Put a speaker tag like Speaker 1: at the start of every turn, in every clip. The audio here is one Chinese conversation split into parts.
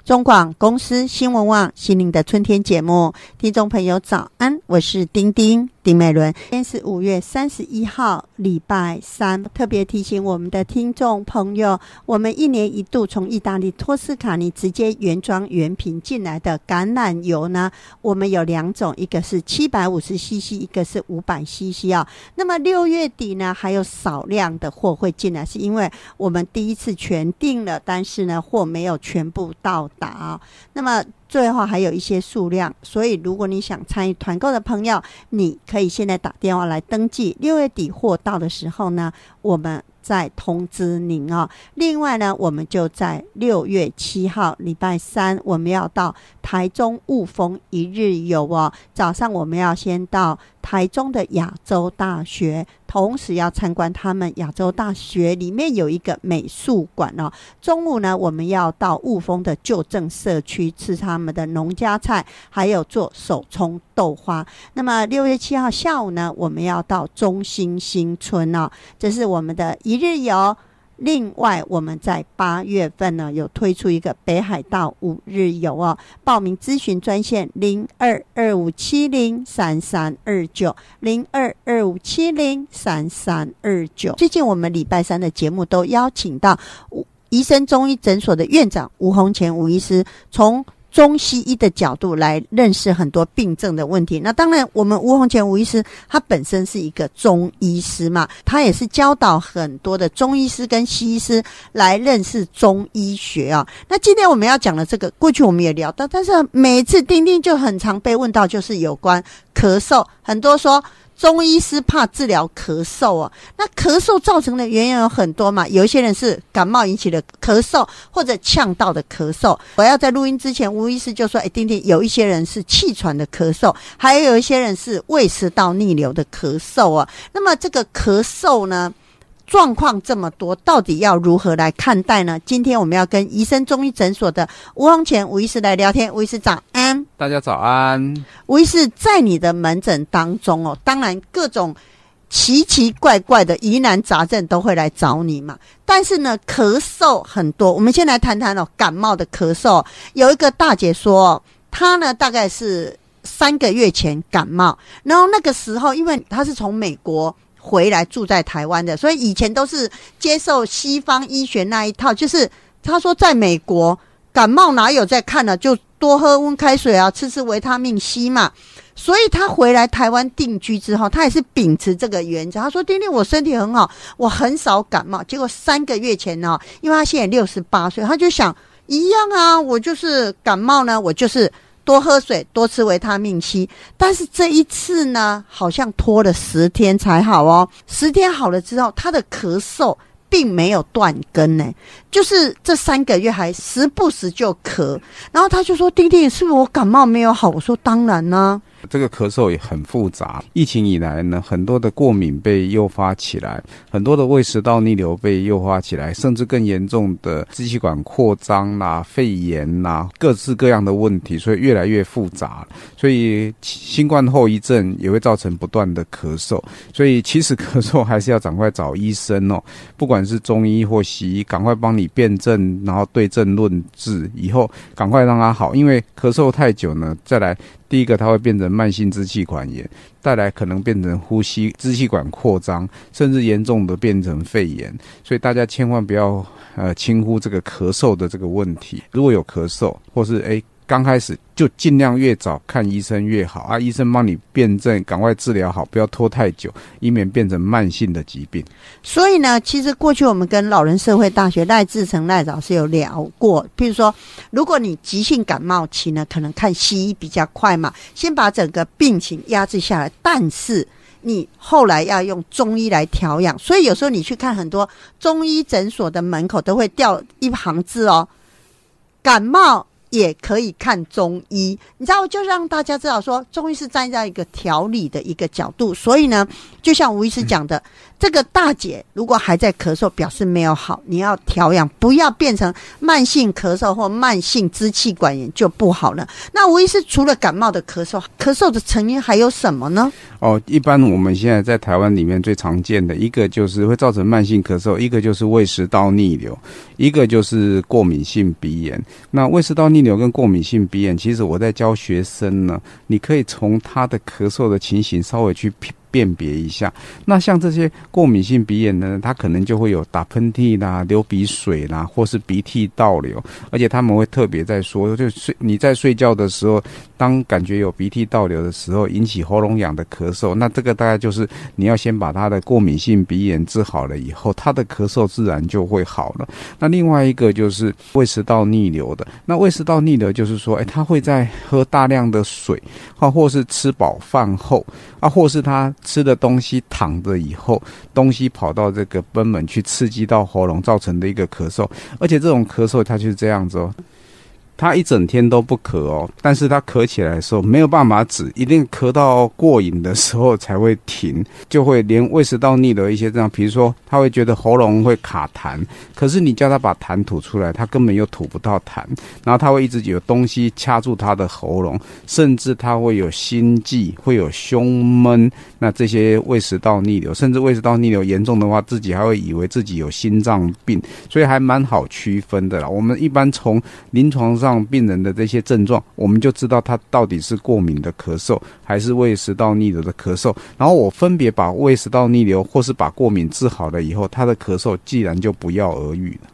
Speaker 1: 中广公司新闻网心灵的春天节目，听众朋友早安，我是丁美伦。今天是5月31号礼拜三，特别提醒我们的听众朋友，我们1年1度从意大利托斯卡尼直接原装原瓶进来的橄榄油呢，我们有2种，一个是 750cc， 一个是 500cc 啊。那么6月底呢还有少量的货会进来，是因为我们第一次全订了，但是呢货没有全部到达啊。那么最后还有一些数量，所以如果你想参与团购的朋友，你可以现在打电话来登记，6月底货到的时候呢我们再通知您哦。另外呢，我们就在6月7号礼拜三，我们要到台中雾峰1日游哦。早上我们要先到台中的亚洲大学，同时要参观他们亚洲大学里面有一个美术馆哦。中午呢，我们要到雾峰的旧正社区吃他们的农家菜，还有做手冲豆花。那么6月7号下午呢，我们要到中兴新村哦，这是我们的1日游。另外我们在8月份呢有推出一个北海道5日游哦，报名咨询专线0225703329 0225703329。最近我们礼拜三的节目都邀请到宜生中医诊所的院长吴洪前吴医师，从中西医的角度来认识很多病症的问题。那当然我们吴洪前吴医师他本身是一个中医师嘛，他也是教导很多的中医师跟西医师来认识中医学啊。那今天我们要讲的这个，过去我们也聊到，但是每一次丁丁就很常被问到，就是有关咳嗽。很多说中医师怕治疗咳嗽哦，那咳嗽造成的原因有很多嘛，有一些人是感冒引起的咳嗽，或者呛到的咳嗽。我要在录音之前，吴医师就说丁丁，有一些人是气喘的咳嗽，还有一些人是胃食道逆流的咳嗽啊。那么这个咳嗽呢状况这么多，到底要如何来看待呢？今天我们要跟宜生中医诊所的吴洪前吴医师来聊天。吴医师早安。
Speaker 2: 大家早安。
Speaker 1: 吴医师，在你的门诊当中哦，当然各种奇奇怪怪的疑难杂症都会来找你嘛，但是呢咳嗽很多。我们先来谈谈感冒的咳嗽。有一个大姐说她呢大概是3个月前感冒，然后那个时候因为她是从美国回来住在台湾的，所以以前都是接受西方医学那一套，就是他说在美国感冒哪有在看呢，就多喝温开水啊，吃维他命 C 嘛。所以他回来台湾定居之后，他也是秉持这个原则，他说丁丁我身体很好，我很少感冒。结果3个月前呢，因为他现在68岁，他就想一样啊，我就是感冒呢，我就是多喝水，多吃维他命 C。 但是这一次呢好像拖了10天才好哦。10天好了之后，他的咳嗽并没有断根呢，就是这3个月还时不时就咳。然后他就说丁丁是不是我感冒没有好？我说当然呢。
Speaker 2: 这个咳嗽也很复杂，疫情以来呢，很多的过敏被诱发起来，很多的胃食道逆流被诱发起来，甚至更严重的支气管扩张啦、肺炎啦，各式各样的问题，所以越来越复杂。所以新冠后遗症也会造成不断的咳嗽，所以其实咳嗽还是要赶快找医生哦，不管是中医或西医，赶快帮你辨证，然后对症论治，以后赶快让它好。因为咳嗽太久呢，再来第一个它会变成慢性支气管炎，再来可能变成呼吸支气管扩张，甚至严重的变成肺炎。所以大家千万不要轻忽这个咳嗽的这个问题。如果有咳嗽或是刚开始就尽量越早看医生越好啊，医生帮你辨证，赶快治疗好，不要拖太久，以免变成慢性的疾病。
Speaker 1: 所以呢，其实过去我们跟老人社会大学赖志成赖老师有聊过，譬如说如果你急性感冒期呢，可能看西医比较快嘛，先把整个病情压制下来，但是你后来要用中医来调养。所以有时候你去看很多中医诊所的门口都会吊一行字哦，感冒也可以看中医，你知道，就让大家知道说中医是站在一个调理的一个角度。所以呢，就像吴医师讲的，这个大姐如果还在咳嗽，表示没有好，你要调养，不要变成慢性咳嗽或慢性支气管炎就不好了。那吴医师除了感冒的咳嗽，咳嗽的成因还有什么呢？
Speaker 2: 一般我们现在在台湾里面最常见的一个就是会造成慢性咳嗽，一个就是胃食道逆流，一个就是过敏性鼻炎。那胃食道逆流跟过敏性鼻炎，其实我在教学生呢，你可以从他的咳嗽的情形稍微去辨别一下。那像这些过敏性鼻炎呢，它可能就会有打喷嚏啦、流鼻水啦，或是鼻涕倒流，而且他们会特别在说，就是你在睡觉的时候，当感觉有鼻涕倒流的时候，引起喉咙痒的咳嗽，那这个大概就是你要先把他的过敏性鼻炎治好了以后，他的咳嗽自然就会好了。那另外一个就是胃食道逆流的，那胃食道逆流就是说，他会在喝大量的水，或是吃饱饭后或是他吃的东西躺着以后，东西跑到这个贲门去刺激到喉咙造成的一个咳嗽。而且这种咳嗽它就是这样子他一整天都不咳但是他咳起来的时候没有办法止，一定咳到过瘾的时候才会停，就会连胃食道逆流一些这样，比如说他会觉得喉咙会卡痰，可是你叫他把痰吐出来，他根本又吐不到痰，然后他会一直有东西掐住他的喉咙，甚至他会有心悸，会有胸闷，那这些胃食道逆流，甚至胃食道逆流严重的话，自己还会以为自己有心脏病，所以还蛮好区分的啦。我们一般从临床上病人的这些症状，我们就知道他到底是过敏的咳嗽还是胃食道逆流的咳嗽，然后我分别把胃食道逆流或是把过敏治好了以后，他的咳嗽既然就不药而愈了。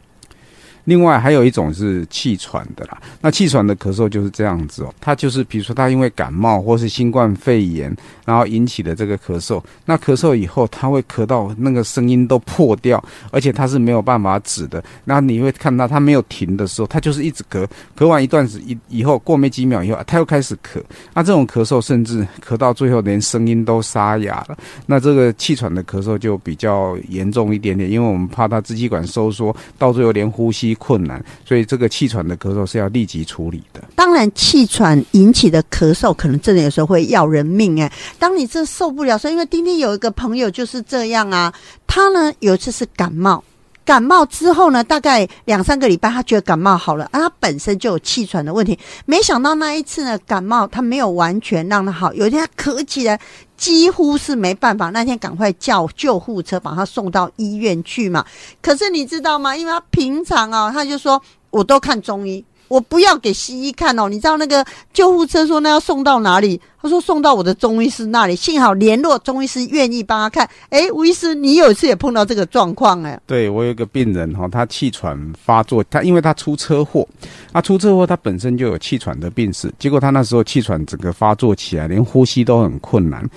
Speaker 2: 另外还有一种是气喘的啦，那气喘的咳嗽就是这样子它就是比如说他因为感冒或是新冠肺炎，然后引起的这个咳嗽，那咳嗽以后他会咳到那个声音都破掉，而且他是没有办法止的，那你会看到他没有停的时候，他就是一直咳，咳完一段时以后过没几秒以后他又开始咳，那这种咳嗽甚至咳到最后连声音都沙哑了，那这个气喘的咳嗽就比较严重一点点，因为我们怕他支气管收缩，到最后连呼吸困难，所以这个气喘的咳嗽是要立即处理的。
Speaker 1: 当然气喘引起的咳嗽可能真的有时候会要人命当你这受不了时候，因为丁丁有一个朋友就是这样他呢有一次是感冒之后呢，大概2-3个礼拜他觉得感冒好了他本身就有气喘的问题，没想到那一次呢感冒他没有完全让他好，有一天他咳起来几乎是没办法，那天赶快叫救护车把他送到医院去嘛。可是你知道吗，因为他平常他就说我都看中医，我不要给西医看你知道那个救护车说那要送到哪里，他说送到我的中医师那里，幸好联络中医师愿意帮他看。吴医师你有一次也碰到这个状况
Speaker 2: 对，我有一个病人他气喘发作，因为他出车祸，他本身就有气喘的病史，结果他那时候气喘整个发作起来，连呼吸都很困难，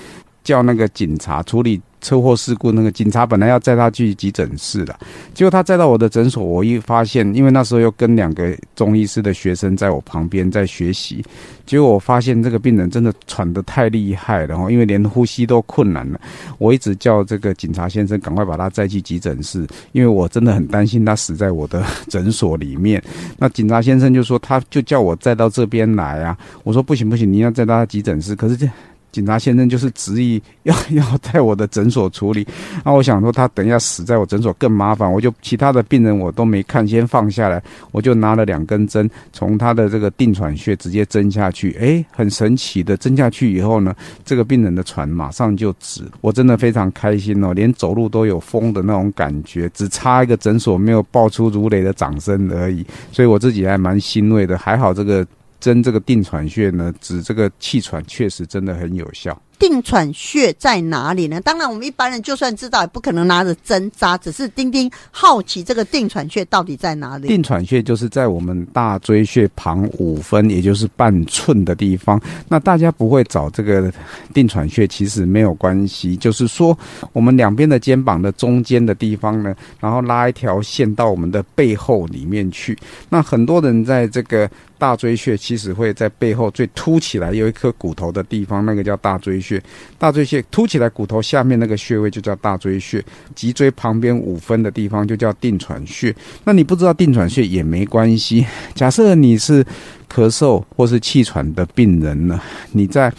Speaker 2: 叫那个警察处理车祸事故，那个警察本来要载他去急诊室了，结果他载到我的诊所，我一发现，因为那时候又跟2个中医师的学生在我旁边在学习，结果我发现这个病人真的喘得太厉害了，因为连呼吸都困难了，我一直叫这个警察先生赶快把他载去急诊室，因为我真的很担心他死在我的诊所里面。那警察先生就说他就叫我载到这边来我说不行，你要载到他急诊室，可是警察先生就是执意要在我的诊所处理，那我想说他等一下死在我诊所更麻烦，我就其他的病人我都没看，先放下来，我就拿了2根针从他的这个定喘穴直接针下去，很神奇的，针下去以后呢，这个病人的喘马上就止，我真的非常开心连走路都有风的那种感觉，只差一个诊所没有爆出如雷的掌声而已，所以我自己还蛮欣慰的，还好这个针这个定喘穴呢，止这个气喘确实真的很有效。
Speaker 1: 定喘穴在哪里呢？当然我们一般人就算知道也不可能拿着针扎，只是丁丁好奇这个定喘穴到底在哪里。
Speaker 2: 定喘穴就是在我们大椎穴旁5分，也就是半寸的地方。那大家不会找这个定喘穴其实没有关系，就是说我们2边的肩膀的中间的地方呢，然后拉一条线到我们的背后里面去。那很多人在这个大椎穴其实会在背后最凸起来有一颗骨头的地方，那个叫大椎穴。大椎穴凸起来骨头下面那个穴位就叫大椎穴，脊椎旁边5分的地方就叫定喘穴。那你不知道定喘穴也没关系，假设你是咳嗽或是气喘的病人呢，你在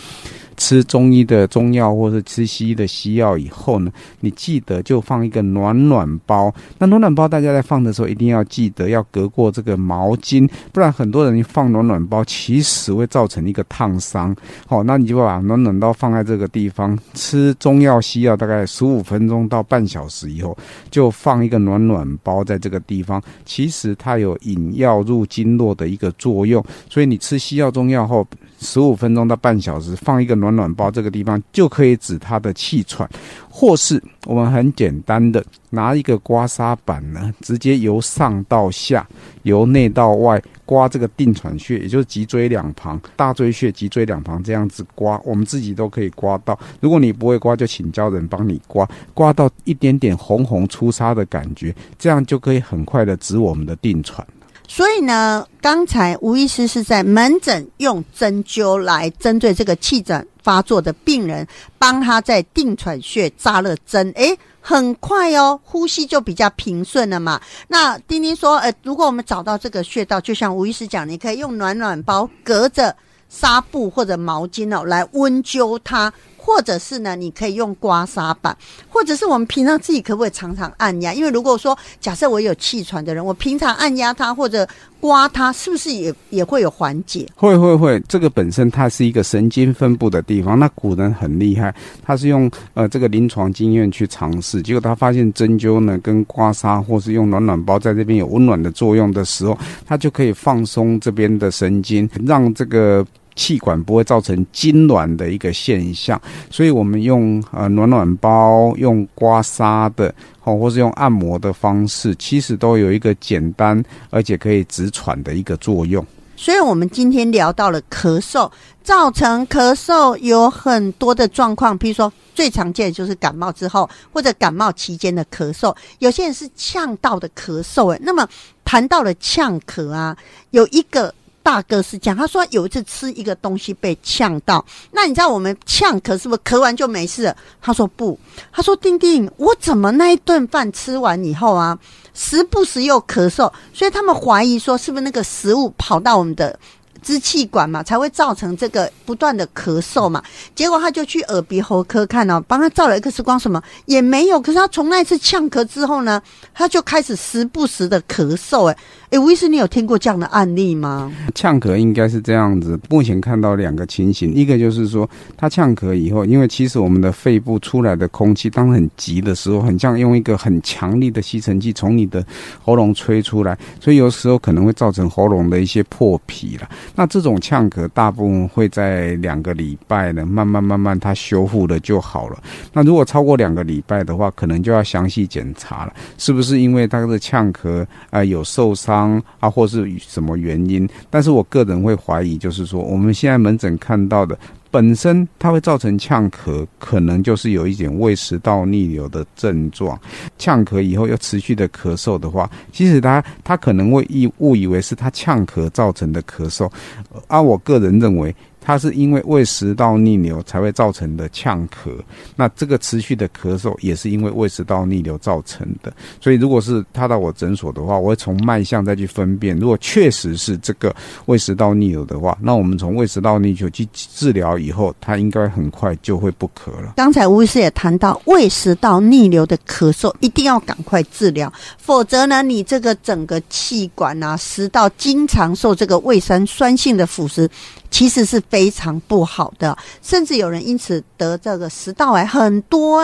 Speaker 2: 吃中医的中药或是吃西医的西药以后呢，你记得就放一个暖暖包。那暖暖包大家在放的时候一定要记得要隔过这个毛巾，不然很多人放暖暖包其实会造成一个烫伤。那你就把暖暖包放在这个地方，吃中药西药大概15分钟到半小时以后，就放一个暖暖包在这个地方。其实它有引药入经络的一个作用，所以你吃西药中药后15分钟到半小时放一个暖暖包这个地方，就可以止它的气喘。或是我们很简单的拿一个刮痧板呢，直接由上到下，由内到外刮这个定喘穴，也就是脊椎两旁、大椎穴、脊椎两旁这样子刮，我们自己都可以刮到。如果你不会刮，就请教人帮你刮，刮到一点点红红出痧的感觉，这样就可以很快的止我们的定喘。
Speaker 1: 所以呢，刚才吴医师是在门诊用针灸来针对这个气喘发作的病人，帮他在定喘穴扎了针，很快哦，呼吸就比较平顺了嘛。那丁丁说，如果我们找到这个穴道，就像吴医师讲，你可以用暖暖包隔着纱布或者毛巾来温灸它。或者是呢，你可以用刮痧板，或者是我们平常自己可不可以常常按压？因为如果说假设我有气喘的人，我平常按压它或者刮它，是不是也会有缓解？
Speaker 2: 会，这个本身它是一个神经分布的地方。那古人很厉害，他是用这个临床经验去尝试，结果他发现针灸呢跟刮痧或是用暖暖包在这边有温暖的作用的时候，他就可以放松这边的神经，让这个气管不会造成痉挛的一个现象。所以我们用暖暖包、用刮痧的或是用按摩的方式，其实都有一个简单而且可以止喘的一个作用。
Speaker 1: 所以我们今天聊到了咳嗽，造成咳嗽有很多的状况，譬如说最常见的就是感冒之后或者感冒期间的咳嗽，有些人是呛到的咳嗽。那么谈到了呛咳啊，有一个大哥是讲，他说有一次吃一个东西被呛到。那你知道我们呛咳是不是咳完就没事了？他说不，他说丁丁，我怎么那一顿饭吃完以后啊，时不时又咳嗽，所以他们怀疑说是不是那个食物跑到我们的支气管嘛，才会造成这个不断的咳嗽嘛。结果他就去耳鼻喉科看帮他照了X光，什么也没有。可是他从那一次呛咳之后呢，他就开始时不时的咳嗽。吴医师，你有听过这样的案例吗？
Speaker 2: 呛咳应该是这样子，目前看到两个情形，一个就是说他呛咳以后，因为其实我们的肺部出来的空气当很急的时候，很像用一个很强力的吸尘器从你的喉咙吹出来，所以有时候可能会造成喉咙的一些破皮啦。那这种呛咳大部分会在2个礼拜呢，慢慢它修复了就好了。那如果超过2个礼拜的话，可能就要详细检查了，是不是因为他的呛咳有受伤或是什么原因。但是我个人会怀疑，就是说我们现在门诊看到的本身它会造成呛咳，可能就是有一点胃食道逆流的症状。呛咳以后又持续的咳嗽的话，其实他可能会误以为是他呛咳造成的咳嗽。我个人认为它是因为胃食道逆流才会造成的呛咳，那这个持续的咳嗽也是因为胃食道逆流造成的。所以如果是他到我诊所的话，我会从脉象再去分辨，如果确实是这个胃食道逆流的话，那我们从胃食道逆流去治疗以后，他应该很快就会不咳了。
Speaker 1: 刚才吴医师也谈到胃食道逆流的咳嗽一定要赶快治疗，否则呢你这个整个气管食道经常受这个胃酸性的腐蚀，其实是非常不好的，甚至有人因此得这个食道癌很多。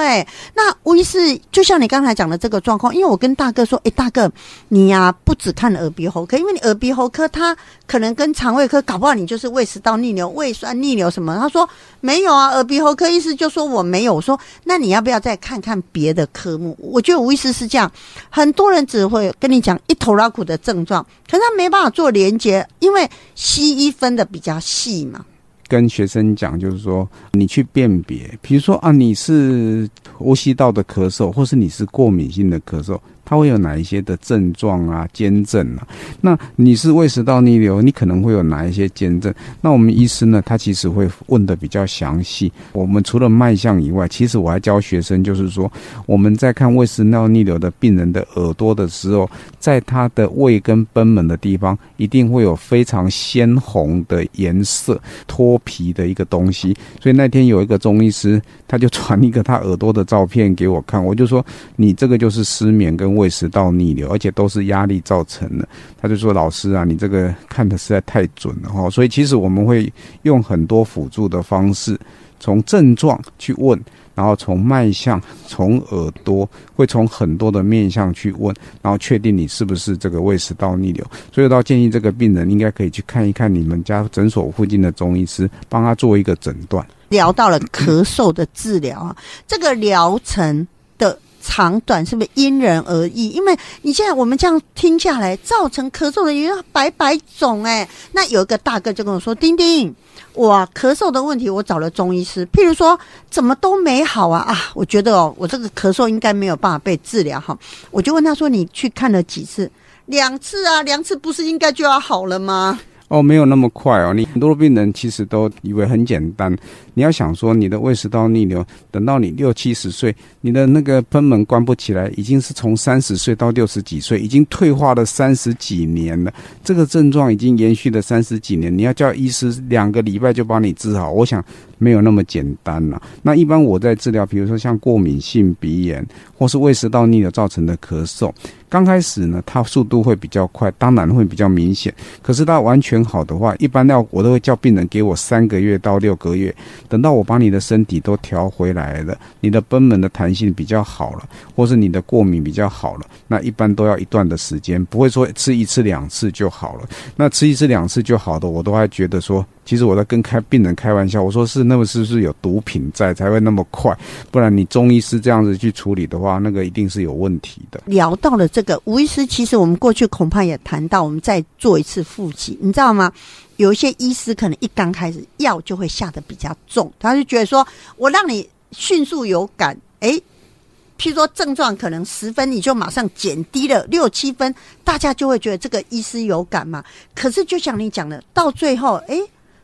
Speaker 1: 那吴医师，就像你刚才讲的这个状况，因为我跟大哥说，大哥你不只看耳鼻喉科，因为你耳鼻喉科他可能跟肠胃科搞不好你就是胃食道逆流、胃酸逆流什么。他说没有啊，耳鼻喉科医师就说我没有。我说那你要不要再看看别的科目？我觉得吴医师是这样，很多人只会跟你讲一头拉苦的症状，可是他没办法做连结，因为西医分的比较细嘛。
Speaker 2: 跟学生讲，就是说你去辨别，比如说你是呼吸道的咳嗽，或是你是过敏性的咳嗽，它会有哪一些的症状啊、坚症啊。那你是胃食道逆流，你可能会有哪一些坚症？那我们医师呢，他其实会问的比较详细。我们除了脉象以外，其实我还教学生，就是说我们在看胃食道逆流的病人的耳朵的时候，在他的胃跟贲门的地方，一定会有非常鲜红的颜色、脱皮的一个东西。所以那天有一个中医师，他就传一个他耳朵的照片给我看，我就说你这个就是失眠跟胃食道逆流，而且都是压力造成的。他就说老师啊，你这个看的实在太准了齁。所以其实我们会用很多辅助的方式，从症状去问，然后从脉象、从耳朵，会从很多的面向去问，然后确定你是不是这个胃食道逆流。所以我倒建议这个病人应该可以去看一看你们家诊所附近的中医师，帮他做一个诊断。
Speaker 1: 聊到了咳嗽的治疗啊，这个疗程的长短是不是因人而异？因为你现在我们这样听下来，造成咳嗽的原因百种那有一个大哥就跟我说，丁丁，我咳嗽的问题我找了中医师，譬如说怎么都没好啊，我觉得我这个咳嗽应该没有办法被治疗哈。我就问他说，你去看了几次？2次啊，2次不是应该就要好了吗？
Speaker 2: 没有那么快你很多的病人其实都以为很简单。你要想说你的胃食道逆流，等到你60-70岁，你的那个贲门关不起来，已经是从30岁到60几岁，已经退化了30几年了。这个症状已经延续了30几年，你要叫医师2个礼拜就帮你治好，我想没有那么简单啦。那一般我在治疗，比如说像过敏性鼻炎或是胃食道逆流造成的咳嗽，刚开始呢，它速度会比较快，当然会比较明显。可是它完全好的话，一般我都会叫病人给我3个月到6个月，等到我把你的身体都调回来了，你的贲门的弹性比较好了，或是你的过敏比较好了，那一般都要一段的时间，不会说吃1次2次就好了。那吃1次2次就好的，我都还觉得说，其实我在跟病人开玩笑，我说那个是不是有毒品在才会那么快？不然你中医师这样子去处理的话，那个一定是有问题的。
Speaker 1: 聊到了这个吴医师，其实我们过去恐怕也谈到，我们再做一次复习，你知道吗？有一些医师可能一刚开始药就会下得比较重，他就觉得说我让你迅速有感，譬如说症状可能10分，你就马上减低了6-7分，大家就会觉得这个医师有感嘛。可是就像你讲的，到最后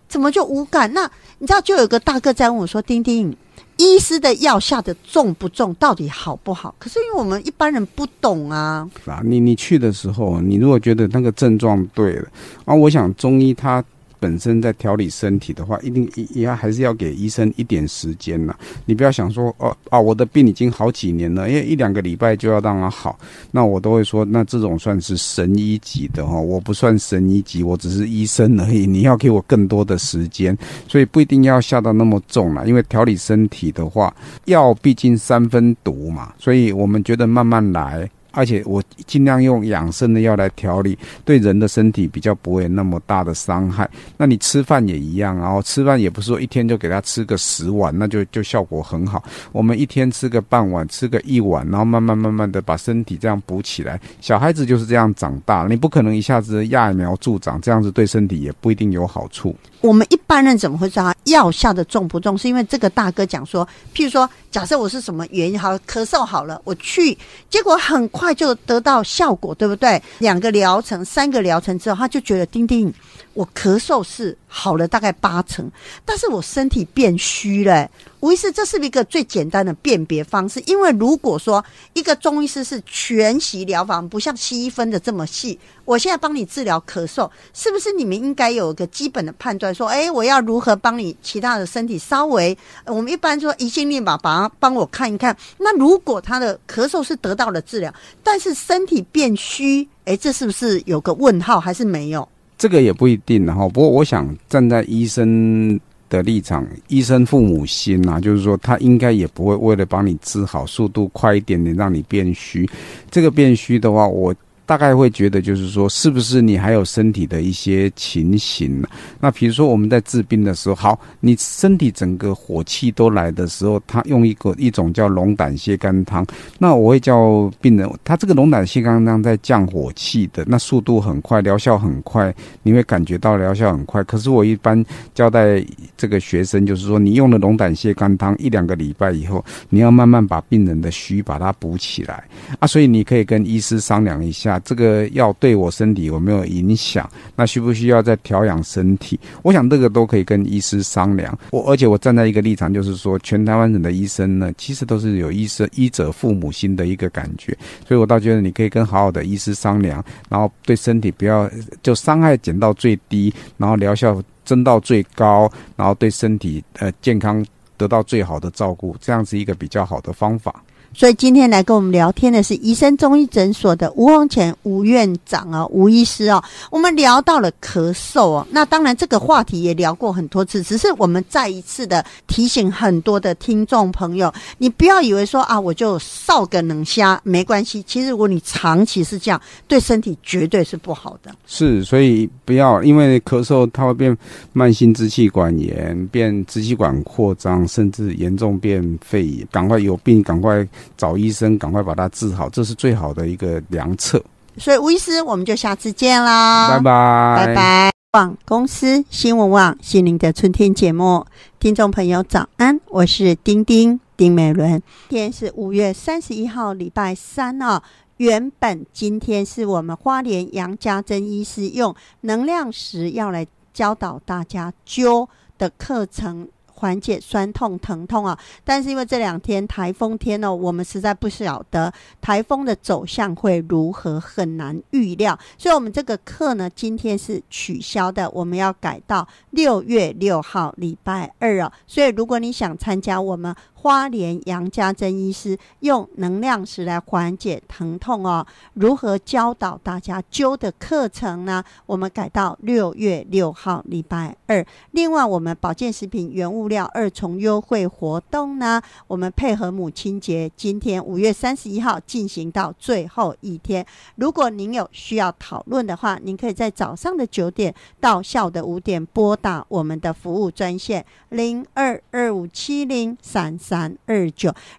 Speaker 1: 怎么就无感？那你知道就有个大哥在问我说，丁丁，医师的药下的重不重，到底好不好？可是因为我们一般人不懂啊。
Speaker 2: 你去的时候，你如果觉得那个症状对了我想中医它本身在调理身体的话，一定也还是要给医生一点时间啦。你不要想说我的病已经好几年了，因为1-2个礼拜就要让它好，那我都会说，那这种算是神医级的我不算神医级，我只是医生而已，你要给我更多的时间，所以不一定要下到那么重啦。因为调理身体的话，药毕竟3分毒嘛，所以我们觉得慢慢来。而且我尽量用养生的药来调理，对人的身体比较不会那么大的伤害。那你吃饭也一样，然后吃饭也不是说一天就给他吃个10碗，那就效果很好。我们一天吃个半碗，吃个1碗，然后慢慢的把身体这样补起来。小孩子就是这样长大，你不可能一下子揠苗助长，这样子对身体也不一定有好处。
Speaker 1: 我们一般人怎么会知道药下的重不重？是因为这个大哥讲说，譬如说假设我是什么原因好咳嗽好了，我去，结果很快就得到效果，对不对？2个疗程3个疗程之后，他就觉得丁丁，我咳嗽是好了大概80%，但是我身体变虚了吴医师，这是一个最简单的辨别方式。因为如果说一个中医师是全息疗法，不像西医分的这么细，我现在帮你治疗咳嗽，是不是你们应该有一个基本的判断说，我要如何帮你其他的身体稍微我们一般说疑心病吧，把它帮我看一看。那如果他的咳嗽是得到了治疗，但是身体变虚，这是不是有个问号还是没有？
Speaker 2: 这个也不一定不过我想站在医生的立场，医生父母心就是说他应该也不会为了帮你治好，速度快一点点让你变虚。这个变虚的话，我大概会觉得就是说，是不是你还有身体的一些情形？那比如说我们在治病的时候，好，你身体整个火气都来的时候，他用一种叫龙胆泻肝汤。那我会叫病人，他这个龙胆泻肝汤在降火气的，那速度很快，疗效很快，你会感觉到疗效很快。可是我一般交代这个学生，就是说，你用了龙胆泻肝汤1-2个礼拜以后，你要慢慢把病人的虚把它补起来啊。所以你可以跟医师商量一下，这个药对我身体有没有影响？那需不需要再调养身体？我想这个都可以跟医师商量。而且我站在一个立场，就是说，全台湾人的医生呢，其实都是有医者父母心的一个感觉。所以我倒觉得你可以跟好的医师商量，然后对身体不要就伤害减到最低，然后疗效增到最高，然后对身体健康得到最好的照顾，这样是一个比较好的方法。
Speaker 1: 所以今天来跟我们聊天的是医生中医诊所的吴宏前吴院长吴医师我们聊到了咳嗽那当然这个话题也聊过很多次，只是我们再一次的提醒很多的听众朋友，你不要以为说我就少个冷虾没关系，其实如果你长期是这样，对身体绝对是不好的。
Speaker 2: 是，所以不要因为咳嗽它会变慢性支气管炎，变支气管扩张，甚至严重变肺炎，赶快有病赶快找医生，赶快把它治好，这是最好的一个良策。
Speaker 1: 所以吴医师，我们就下次见啦，
Speaker 2: 拜拜，
Speaker 1: 拜拜。网公司新闻网心灵的春天节目，听众朋友早安，我是丁美伦。今天是5月31号，礼拜3原本今天是我们花莲杨家珍医师用能量石要来教导大家灸的课程，缓解酸痛疼痛但是因为这2天台风天我们实在不晓得台风的走向会如何，很难预料，所以我们这个课呢今天是取消的，我们要改到6月6号礼拜2所以如果你想参加我们花莲杨家珍医师用能量石来缓解疼痛如何教导大家灸的课程呢，我们改到6月6号礼拜2。另外我们保健食品原物料2重优惠活动呢，我们配合母亲节，今天5月31号进行到最后一天。如果您有需要讨论的话，您可以在早上的9点到下午的5点拨打我们的服务专线0225703329。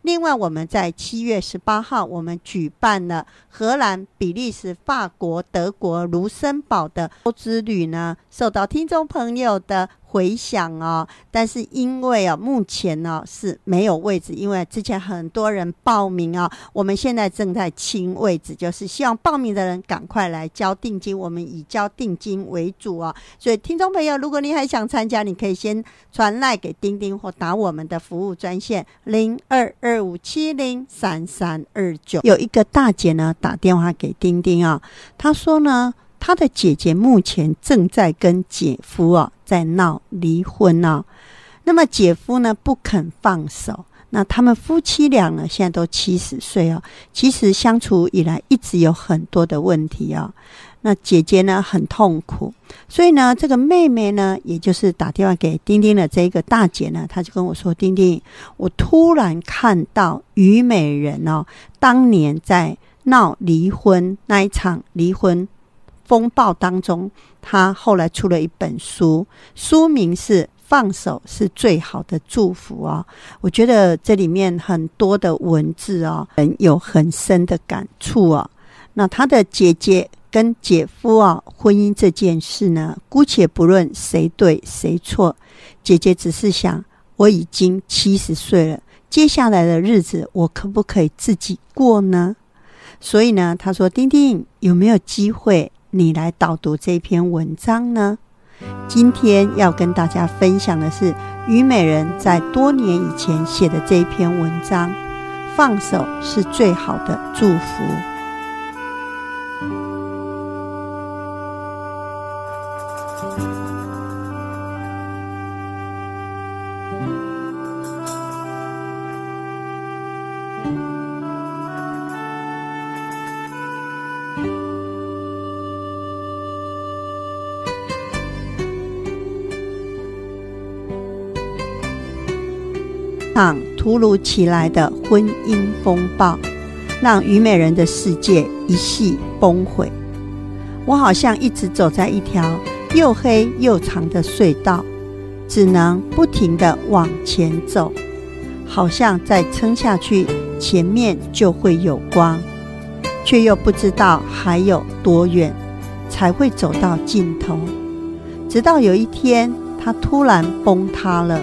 Speaker 1: 另外我们在7月18号我们举办了荷兰、比利时、法国、德国、卢森堡的之旅呢，受到听众朋友的回响但是因为目前是没有位置，因为之前很多人报名我们现在正在清位置，就是希望报名的人赶快来交定金，我们以交定金为主所以听众朋友，如果你还想参加，你可以先传赖给丁丁或打我们的服务专线0225703329。有一个大姐呢打电话给丁丁她说呢，她的姐姐目前正在跟姐夫在闹离婚那么姐夫呢不肯放手，那他们夫妻俩呢现在都70岁其实相处以来一直有很多的问题那姐姐呢很痛苦，所以呢这个妹妹呢，也就是打电话给丁丁的这个大姐呢，她就跟我说，丁丁，我突然看到虞美人当年在闹离婚那一场离婚风暴当中，他后来出了一本书，书名是放手是最好的祝福我觉得这里面很多的文字有很深的感触那他的姐姐跟姐夫婚姻这件事呢，姑且不论谁对谁错，姐姐只是想，我已经70岁了，接下来的日子我可不可以自己过呢？所以呢他说，丁丁有没有机会你来导读这篇文章呢？今天要跟大家分享的是虞美人在多年以前写的这一篇文章，放手是最好的祝福。场突如其来的婚姻风暴，让虞美人的世界一系崩毁。我好像一直走在一条又黑又长的隧道，只能不停地往前走，好像再撑下去前面就会有光，却又不知道还有多远才会走到尽头。直到有一天它突然崩塌了，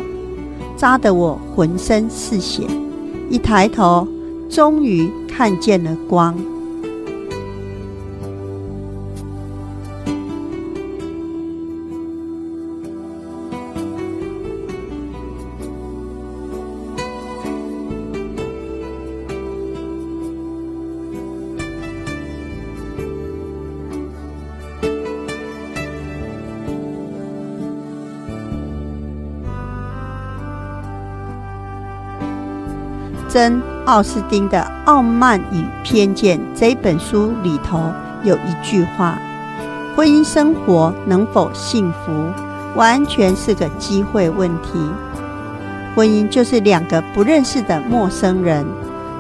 Speaker 1: 扎得我浑身是血，一抬头终于看见了光。珍·奥斯汀的《傲慢与偏见》这本书里头有一句话：婚姻生活能否幸福，完全是个机会问题。婚姻就是两个不认识的陌生人，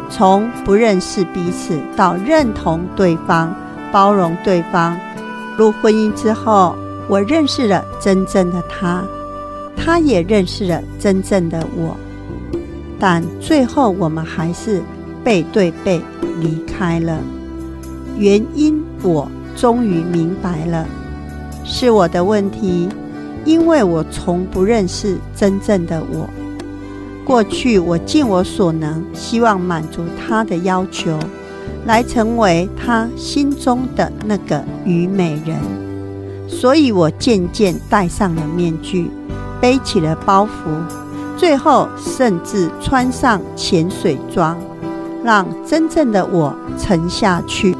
Speaker 1: 从不认识彼此到认同对方、包容对方。入婚姻之后，我认识了真正的他，他也认识了真正的我。但最后我们还是背对背离开了。原因我终于明白了，是我的问题，因为我从不认识真正的我。过去我尽我所能，希望满足他的要求，来成为他心中的那个虞美人。所以我渐渐戴上了面具，背起了包袱，最后甚至穿上潜水装，让真正的我沉下去。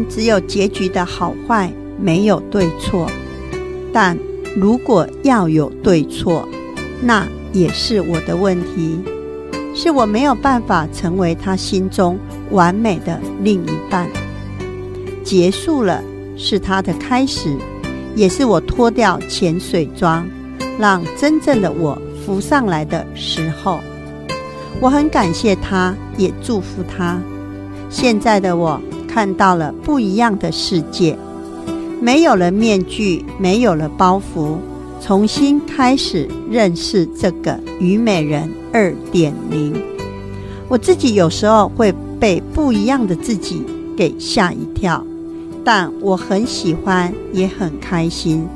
Speaker 1: 只有结局的好坏，没有对错。但如果要有对错，那也是我的问题，是我没有办法成为他心中完美的另一半。结束了是他的开始，也是我脱掉潜水装，让真正的我浮上来的时候。我很感谢他，也祝福他。现在的我看到了不一样的世界，没有了面具，没有了包袱，重新开始认识这个虞美人 2.0。 我自己有时候会被不一样的自己给吓一跳，但我很喜欢，也很开心。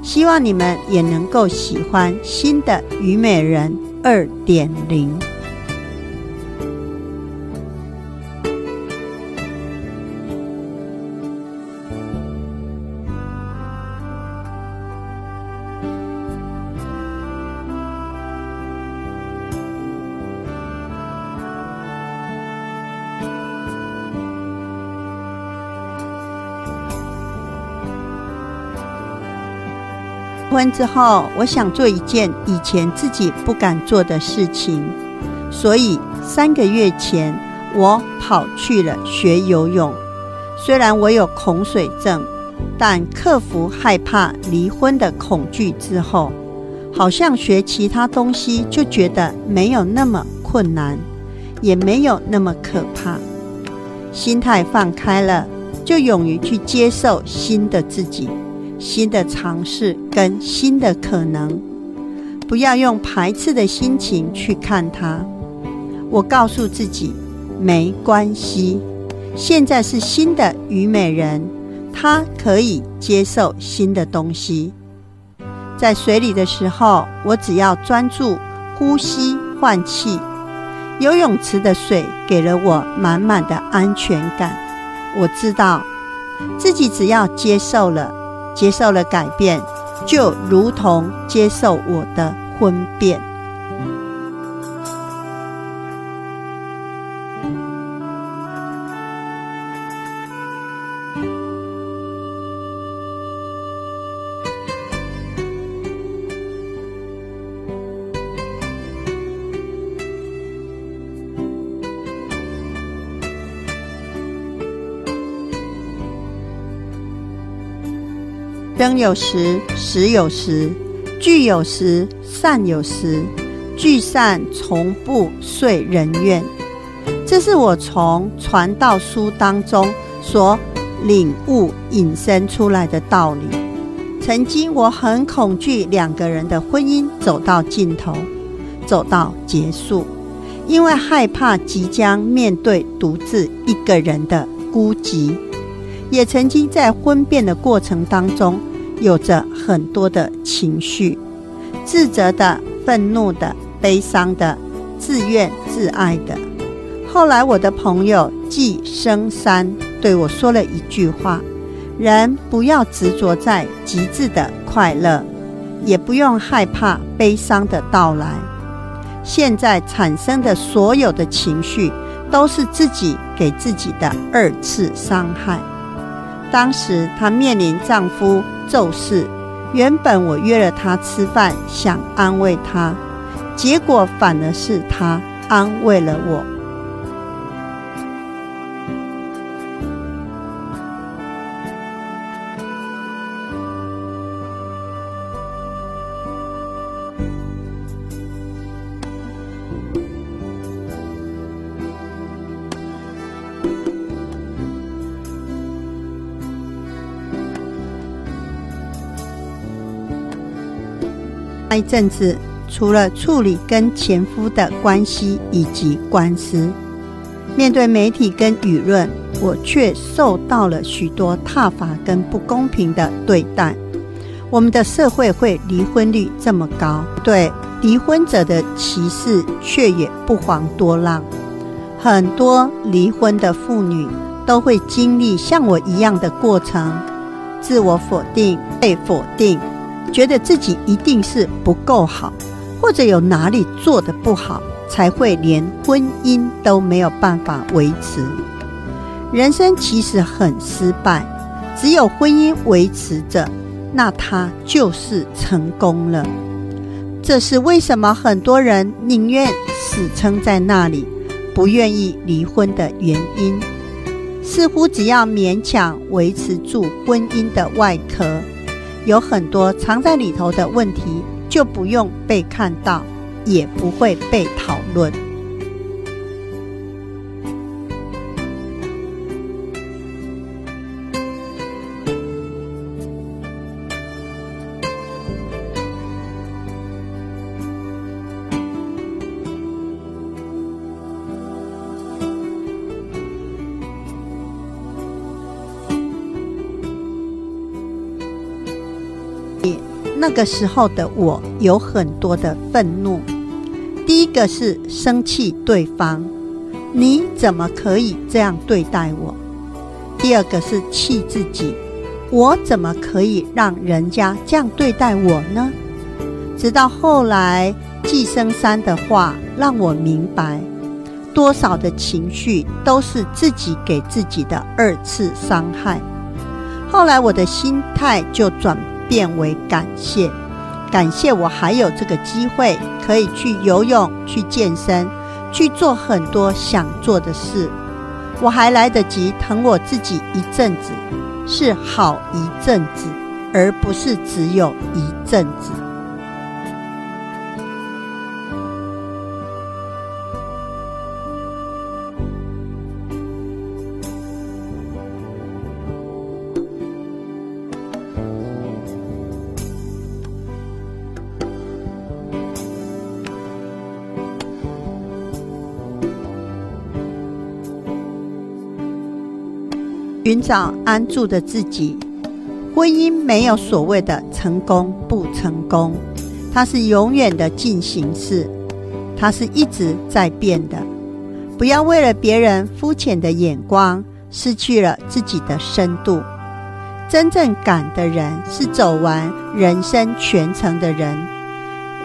Speaker 1: 希望你们也能够喜欢新的虞美人 2.0。婚之后，我想做一件以前自己不敢做的事情，所以3个月前我跑去了学游泳。虽然我有恐水症，但克服害怕离婚的恐惧之后，好像学其他东西就觉得没有那么困难，也没有那么可怕。心态放开了，就勇于去接受新的自己，新的尝试跟新的可能，不要用排斥的心情去看它。我告诉自己，没关系，现在是新的虞美人，她可以接受新的东西。在水里的时候，我只要专注呼吸换气，游泳池的水给了我满满的安全感。我知道自己只要接受了改变，就如同接受我的婚变。争有时，时有时，聚有时，散有时，聚散从不遂人愿。这是我从传道书当中所领悟引申出来的道理。曾经我很恐惧两个人的婚姻走到尽头，走到结束，因为害怕即将面对独自一个人的孤寂。也曾经在婚变的过程当中有着很多的情绪，自责的、愤怒的、悲伤的、自怨自艾的。后来我的朋友季生山对我说了一句话：人不要执着在极致的快乐，也不用害怕悲伤的到来。现在产生的所有的情绪都是自己给自己的二次伤害。当时她面临丈夫骤逝，原本我约了她吃饭，想安慰她，结果反而是她安慰了我。那一阵子，除了处理跟前夫的关系以及官司，面对媒体跟舆论，我却受到了许多挞伐跟不公平的对待。我们的社会会离婚率这么高，对离婚者的歧视却也不遑多让。很多离婚的妇女都会经历像我一样的过程，自我否定、被否定，觉得自己一定是不够好，或者有哪里做得不好，才会连婚姻都没有办法维持。人生其实很失败，只有婚姻维持着，那它就是成功了。这是为什么很多人宁愿死撑在那里，不愿意离婚的原因。似乎只要勉强维持住婚姻的外壳，有很多藏在里头的问题就不用被看到，也不会被讨论。那个时候的我有很多的愤怒。第一个是生气对方，你怎么可以这样对待我？第二个是气自己，我怎么可以让人家这样对待我呢？直到后来季生山的话让我明白，多少的情绪都是自己给自己的二次伤害。后来我的心态就转变为感谢，感谢我还有这个机会可以去游泳、去健身、去做很多想做的事。我还来得及疼我自己一阵子，是好一阵子，而不是只有一阵子。寻找安住的自己。婚姻没有所谓的成功不成功，它是永远的进行式，它是一直在变的。不要为了别人肤浅的眼光失去了自己的深度。真正敢的人是走完人生全程的人。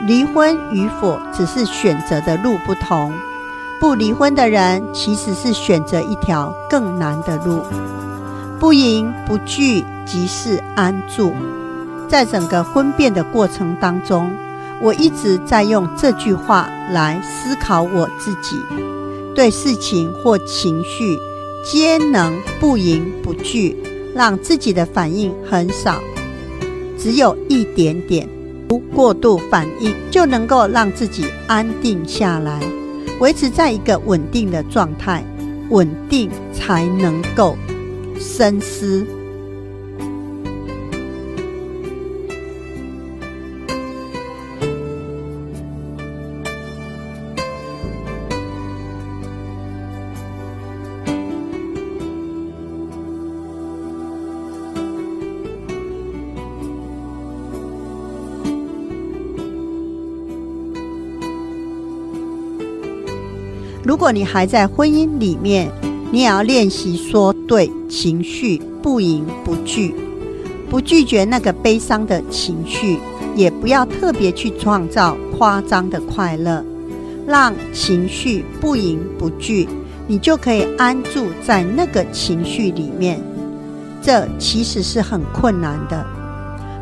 Speaker 1: 离婚与否只是选择的路不同，不离婚的人其实是选择一条更难的路。不迎不拒即是安住。在整个婚变的过程当中，我一直在用这句话来思考我自己，对事情或情绪皆能不迎不拒，让自己的反应很少。只有一点点，不过度反应，就能够让自己安定下来，维持在一个稳定的状态，稳定才能够深思。如果你还在婚姻里面，你也要练习说对情绪，不迎不拒，不拒绝那个悲伤的情绪，也不要特别去创造夸张的快乐，让情绪不迎不拒，你就可以安住在那个情绪里面。这其实是很困难的。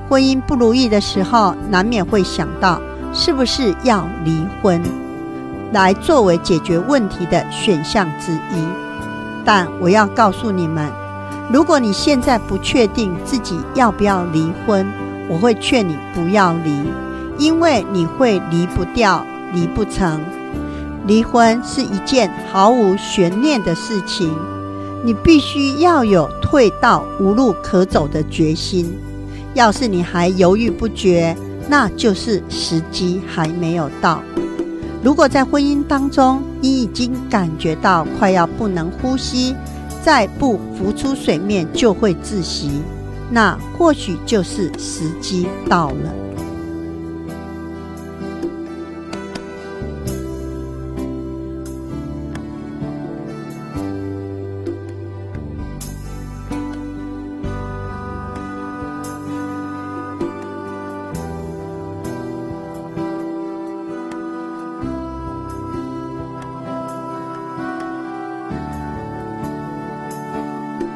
Speaker 1: 婚姻不如意的时候，难免会想到是不是要离婚，来作为解决问题的选项之一。但我要告诉你们，如果你现在不确定自己要不要离婚，我会劝你不要离，因为你会离不掉，离不成。离婚是一件毫无悬念的事情，你必须要有退到无路可走的决心。要是你还犹豫不决，那就是时机还没有到。如果在婚姻当中，你已经感觉到快要不能呼吸，再不浮出水面就会窒息，那或许就是时机到了。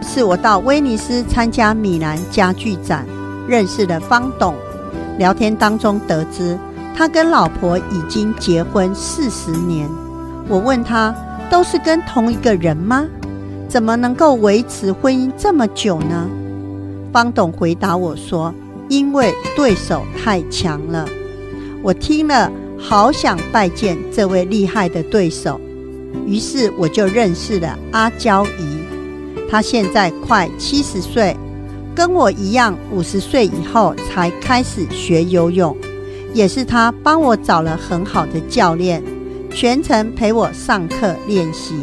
Speaker 1: 是我到威尼斯参加米兰家具展，认识了方董。聊天当中得知，他跟老婆已经结婚40年。我问他，都是跟同一个人吗？怎么能够维持婚姻这么久呢？方董回答我说，因为对手太强了。我听了，好想拜见这位厉害的对手。于是我就认识了阿娇姨。他现在快70岁，跟我一样50岁以后才开始学游泳，也是他帮我找了很好的教练，全程陪我上课练习。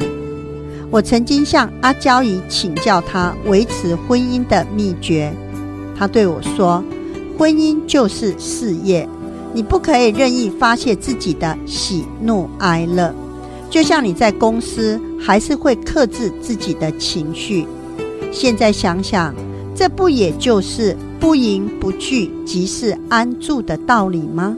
Speaker 1: 我曾经向阿娇姨请教他维持婚姻的秘诀，他对我说，婚姻就是事业，你不可以任意发泄自己的喜怒哀乐，就像你在公司还是会克制自己的情绪。现在想想，这不也就是不迎不拒即是安住的道理吗？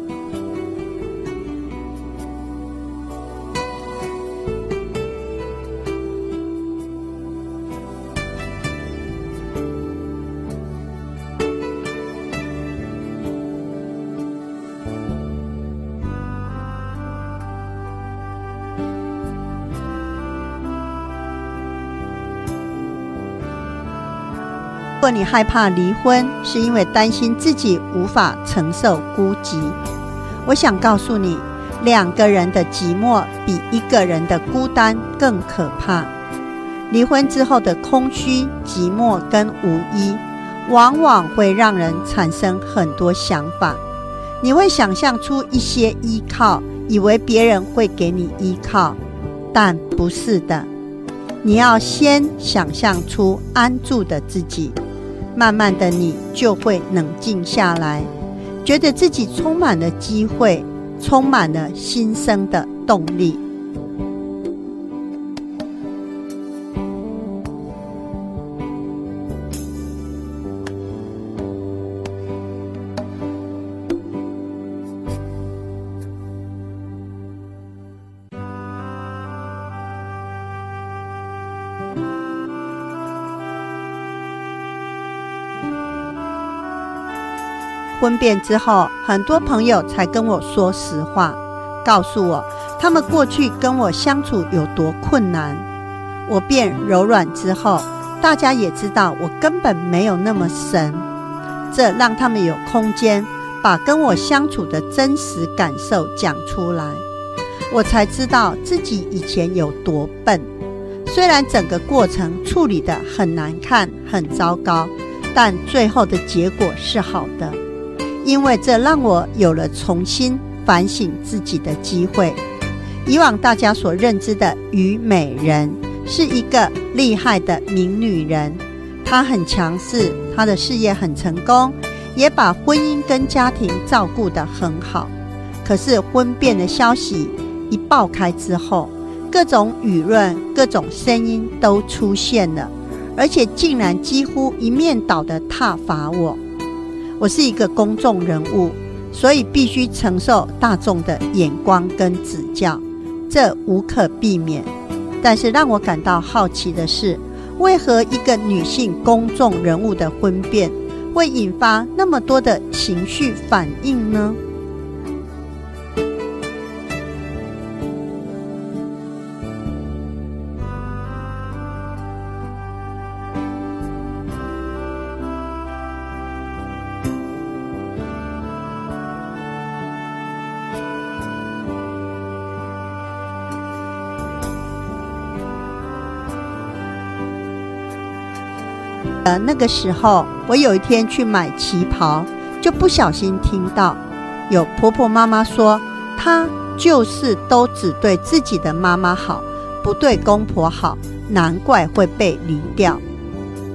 Speaker 1: 如果你害怕离婚，是因为担心自己无法承受孤寂，我想告诉你，2个人的寂寞比1个人的孤单更可怕。离婚之后的空虚、寂寞跟无依，往往会让人产生很多想法。你会想象出一些依靠，以为别人会给你依靠，但不是的。你要先想象出安住的自己，慢慢的你就会冷静下来，觉得自己充满了机会，充满了新生的动力。婚变之后，很多朋友才跟我说实话，告诉我他们过去跟我相处有多困难。我变柔软之后，大家也知道我根本没有那么神。这让他们有空间把跟我相处的真实感受讲出来。我才知道自己以前有多笨，虽然整个过程处理得很难看很糟糕，但最后的结果是好的，因为这让我有了重新反省自己的机会。以往大家所认知的虞美人是一个厉害的名女人，她很强势，她的事业很成功，也把婚姻跟家庭照顾得很好。可是婚变的消息一爆开之后，各种舆论各种声音都出现了，而且竟然几乎一面倒的挞伐我。我是一个公众人物，所以必须承受大众的眼光跟指教，这无可避免。但是让我感到好奇的是，为何一个女性公众人物的婚变会引发那么多的情绪反应呢？那个时候我有一天去买旗袍，就不小心听到有婆婆妈妈说，她就是都只对自己的妈妈好，不对公婆好，难怪会被离掉。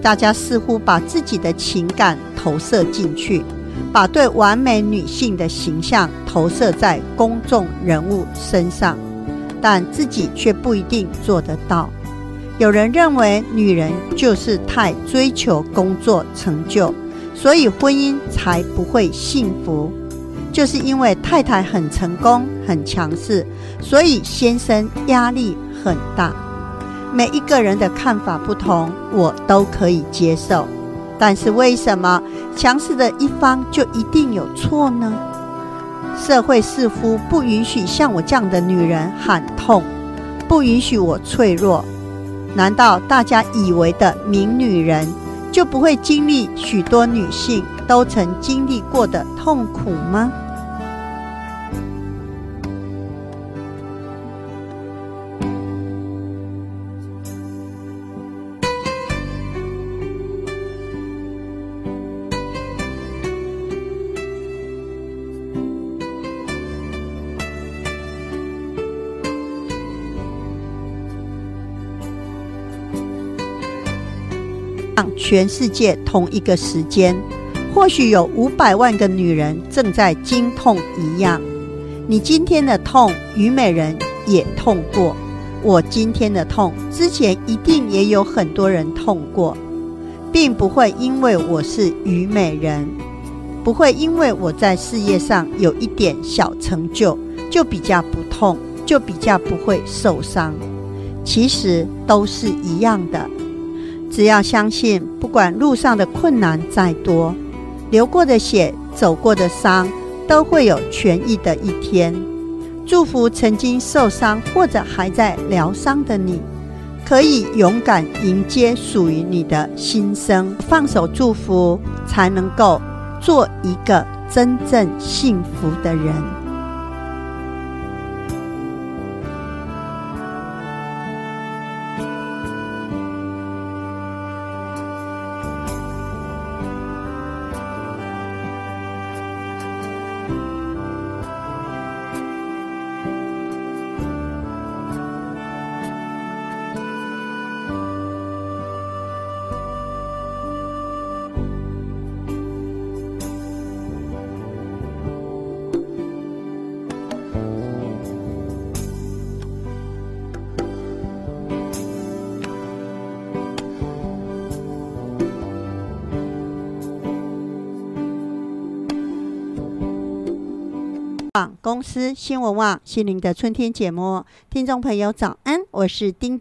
Speaker 1: 大家似乎把自己的情感投射进去，把对完美女性的形象投射在公众人物身上，但自己却不一定做得到。有人认为女人就是太追求工作成就，所以婚姻才不会幸福，就是因为太太很成功很强势，所以先生压力很大。每一个人的看法不同，我都可以接受，但是为什么强势的一方就一定有错呢？社会似乎不允许像我这样的女人喊痛，不允许我脆弱。难道大家以为的名女人就不会经历许多女性都曾经历过的痛苦吗？全世界同一个时间，或许有500万个女人正在经痛一样。你今天的痛，虞美人也痛过；我今天的痛，之前一定也有很多人痛过。并不会因为我是虞美人，不会因为我在事业上有一点小成就，就比较不痛，就比较不会受伤。其实都是一样的。只要相信，不管路上的困难再多，流过的血，走过的伤，都会有痊愈的一天。祝福曾经受伤或者还在疗伤的你，可以勇敢迎接属于你的新生。放手祝福，才能够做一个真正幸福的人。公司新闻网心灵的春天节目，听众朋友早安，我是丁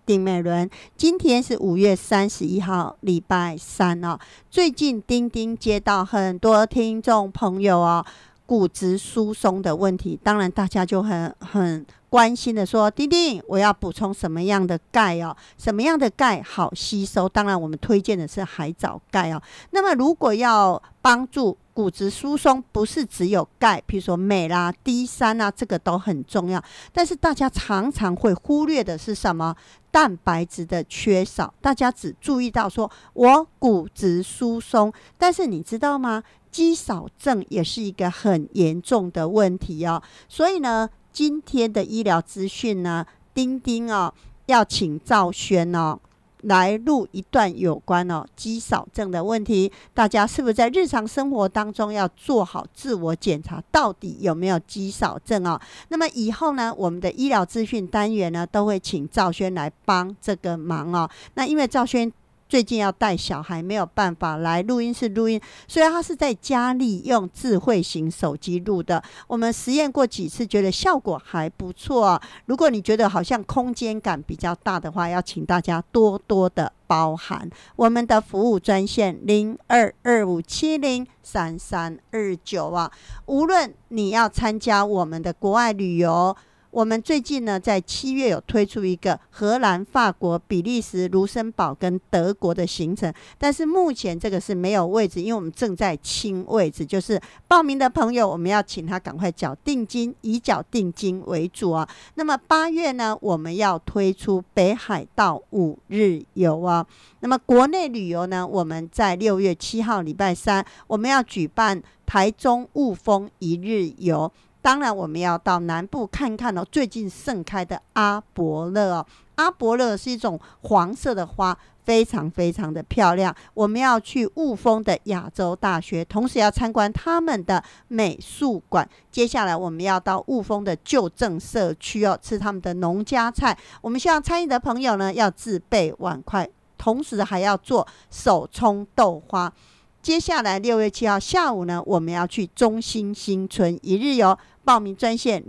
Speaker 1: 美伦。今天是5月31号，礼拜三哦。最近丁接到很多听众朋友骨质疏松的问题，当然大家就很关心的说，丁丁，我要补充什么样的钙哦？什么样的钙好吸收？当然我们推荐的是海藻钙哦。那么如果要帮助骨质疏松，不是只有钙，譬如说镁啦、D3啊，这个都很重要。但是大家常常会忽略的是什么？蛋白质的缺少。大家只注意到说我骨质疏松，但是你知道吗？肌少症也是一个很严重的问题哦。所以呢，今天的医疗资讯呢，丁丁哦，要请兆轩哦来录一段有关肌少症的问题。大家是不是在日常生活当中要做好自我检查，到底有没有肌少症哦？那么以后呢，我们的医疗资讯单元呢，都会请兆轩来帮这个忙哦。那因为兆轩最近要带小孩，没有办法来录音室录音，所以他是在家里用智慧型手机录的。我们实验过几次，觉得效果还不错。如果你觉得好像空间感比较大的话，要请大家多多的包涵。我们的服务专线0225703329啊，无论你要参加我们的国外旅游。我们最近呢，在7月有推出一个荷兰、法国、比利时、卢森堡跟德国的行程，但是目前这个是没有位置，因为我们正在清位置，就是报名的朋友，我们要请他赶快缴定金，以缴定金为主啊。那么8月呢，我们要推出北海道5日游啊。那么国内旅游呢，我们在6月7号礼拜三，我们要举办台中雾峰1日游。当然我们要到南部看看最近盛开的阿伯勒哦。阿伯勒是一种黄色的花，非常非常的漂亮。我们要去雾峰的亚洲大学，同时要参观他们的美术馆。接下来我们要到雾峰的旧正社区吃他们的农家菜。我们希望参与的朋友呢，要自备碗筷，同时还要做手冲豆花。接下来6月7号下午呢，我们要去中兴新村1日游。报名专线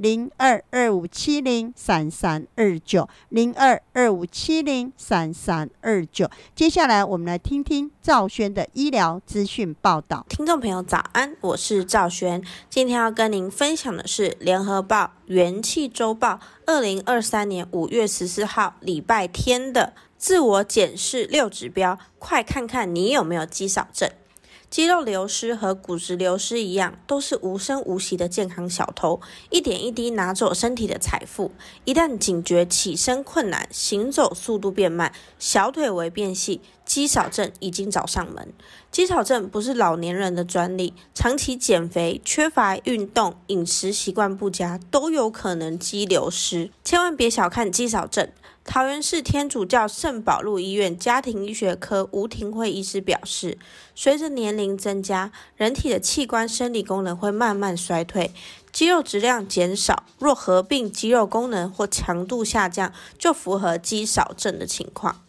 Speaker 1: 0225703329，0225703329。接下来我们来听听兆轩的医疗资讯报道。
Speaker 3: 听众朋友早安，我是兆轩，今天要跟您分享的是联合报元气周报2023年5月14号礼拜天的自我检视6指标，快看看你有没有肌少症。肌肉流失和骨质流失一样，都是无声无息的健康小偷，一点一滴拿走身体的财富。一旦警觉起身困难，行走速度变慢，小腿围变细，肌少症已经找上门。肌少症不是老年人的专利，长期减肥、缺乏运动、饮食习惯不佳，都有可能肌流失。千万别小看肌少症。桃园市天主教圣保禄医院家庭医学科吴廷慧医师表示，随着年龄增加，人体的器官生理功能会慢慢衰退，肌肉质量减少，若合并肌肉功能或强度下降，就符合肌少症的情况。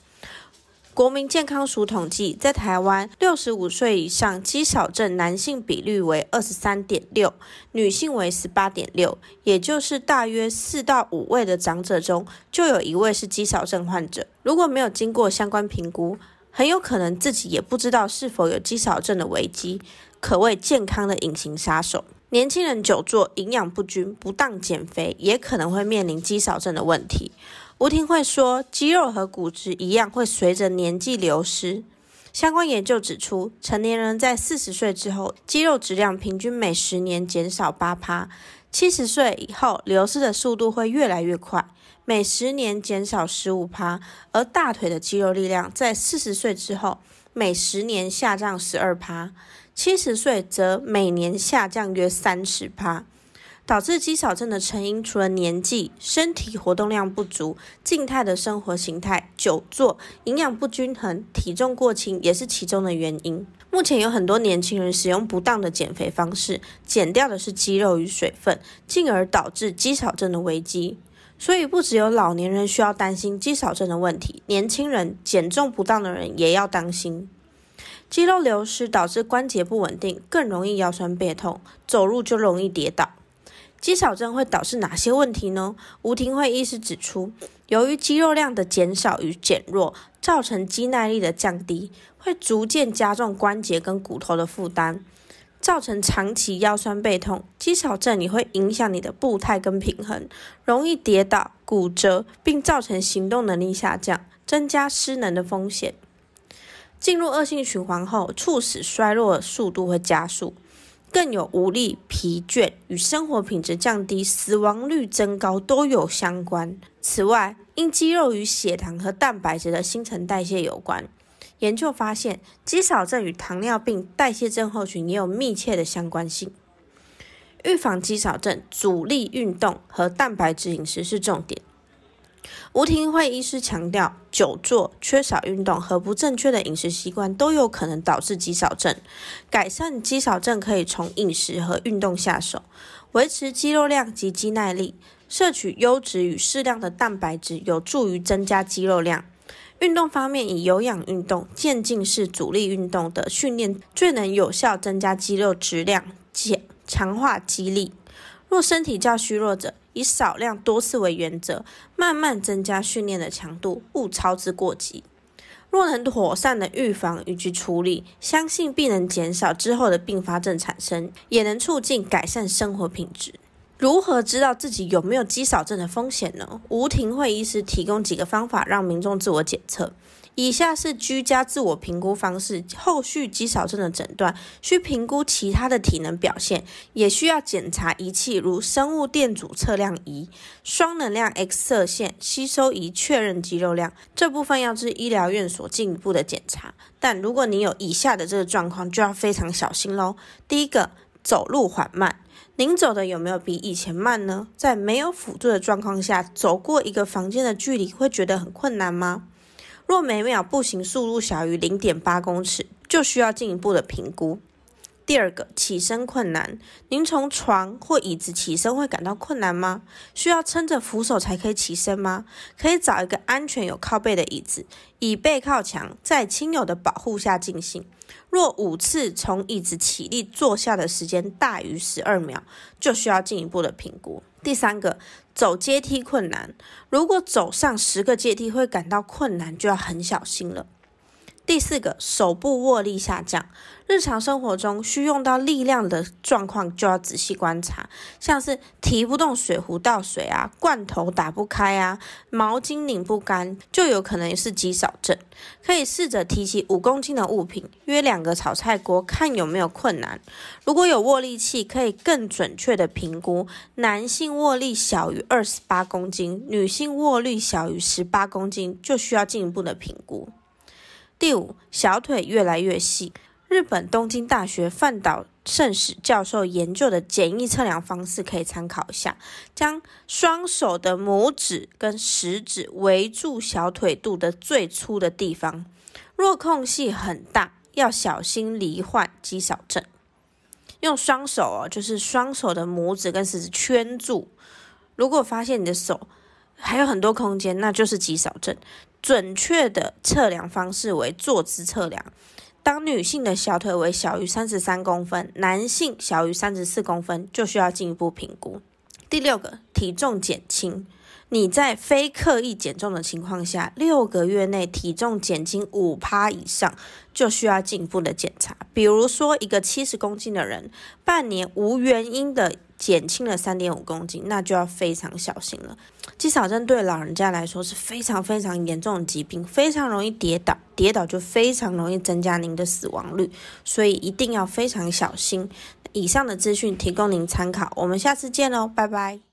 Speaker 3: 国民健康署统计，在台湾65岁以上肌少症男性比率为 23.6%， 女性为 18.6%， 也就是大约4到5位的长者中就有1位是肌少症患者。如果没有经过相关评估，很有可能自己也不知道是否有肌少症的危机，可谓健康的隐形杀手。年轻人久坐、营养不均、不当减肥，也可能会面临肌少症的问题。吴廷慧说，肌肉和骨质一样会随着年纪流失。相关研究指出，成年人在40岁之后，肌肉质量平均每10年减少 8%，70 岁以后流失的速度会越来越快，每10年减少 15%， 而大腿的肌肉力量在40岁之后，每10年下降 12%，70 岁则每年下降约 30%。导致肌少症的成因，除了年纪、身体活动量不足、静态的生活形态、久坐、营养不均衡、体重过轻，也是其中的原因。目前有很多年轻人使用不当的减肥方式，减掉的是肌肉与水分，进而导致肌少症的危机。所以不只有老年人需要担心肌少症的问题，年轻人、减重不当的人也要当心。肌肉流失导致关节不稳定，更容易腰酸背痛，走路就容易跌倒。肌少症会导致哪些问题呢？吴廷慧医师指出，由于肌肉量的减少与减弱，造成肌耐力的降低，会逐渐加重关节跟骨头的负担。造成长期腰酸背痛。肌少症也会影响你的步态跟平衡，容易跌倒、骨折，并造成行动能力下降，增加失能的风险。进入恶性循环后，猝死衰弱的速度会加速，更有无力、疲倦与生活品质降低、死亡率增高都有相关。此外，因肌肉与血糖和蛋白质的新陈代谢有关，研究发现肌少症与糖尿病代谢症候群也有密切的相关性。预防肌少症，阻力运动和蛋白质饮食是重点。吴廷慧医师强调，久坐、缺少运动和不正确的饮食习惯都有可能导致肌少症。改善肌少症可以从饮食和运动下手，维持肌肉量及肌耐力，摄取优质与适量的蛋白质有助于增加肌肉量。运动方面，以有氧运动、渐进式阻力运动的训练最能有效增加肌肉质量，强化肌力。若身体较虚弱者，以少量多次为原则，慢慢增加训练的强度，勿操之过急。若能妥善的预防以及处理，相信必能减少之后的并发症产生，也能促进改善生活品质。如何知道自己有没有肌少症的风险呢？吴廷慧医师提供几个方法让民众自我检测。以下是居家自我评估方式，后续肌少症的诊断需评估其他的体能表现，也需要检查仪器如生物电阻测量仪、双能量 X 射线吸收仪确认肌肉量。这部分要至医疗院所进一步的检查。但如果你有以下的这个状况，就要非常小心咯。第一个，走路缓慢。您走的有没有比以前慢呢？在没有辅助的状况下，走过一个房间的距离会觉得很困难吗？若每秒步行速度小于 0.8 公尺，就需要进一步的评估。第二个，起身困难。您从床或椅子起身会感到困难吗？需要撑着扶手才可以起身吗？可以找一个安全有靠背的椅子，以背靠墙，在亲友的保护下进行。若5次从椅子起立坐下的时间大于12秒，就需要进一步的评估。第三个，走阶梯困难。如果走上10个阶梯会感到困难，就要很小心了。第四个，手部握力下降。日常生活中需用到力量的状况就要仔细观察，像是提不动水壶倒水啊，罐头打不开啊，毛巾拧不干，就有可能是肌少症。可以试着提起5公斤的物品，约2个炒菜锅，看有没有困难。如果有握力器，可以更准确的评估，男性握力小于28公斤，女性握力小于18公斤，就需要进一步的评估。第5，小腿越来越细。日本东京大学范岛圣史教授研究的简易测量方式可以参考一下，将双手的拇指跟食指围住小腿肚的最粗的地方，若空隙很大，要小心罹患肌少症。用双手就是双手的拇指跟食指圈住，如果发现你的手还有很多空间，那就是肌少症。准确的测量方式为坐姿测量。当女性的小腿围小于33公分，男性小于34公分，就需要进一步评估。第6个，体重减轻。你在非刻意减重的情况下，6个月内体重减轻 5% 以上，就需要进一步的检查。比如说，一个70公斤的人，半年无原因的减轻了 3.5 公斤，那就要非常小心了。肌少症对老人家来说是非常非常严重的疾病，非常容易跌倒，跌倒就非常容易增加您的死亡率，所以一定要非常小心。以上的资讯提供您参考，我们下次见喽，拜拜。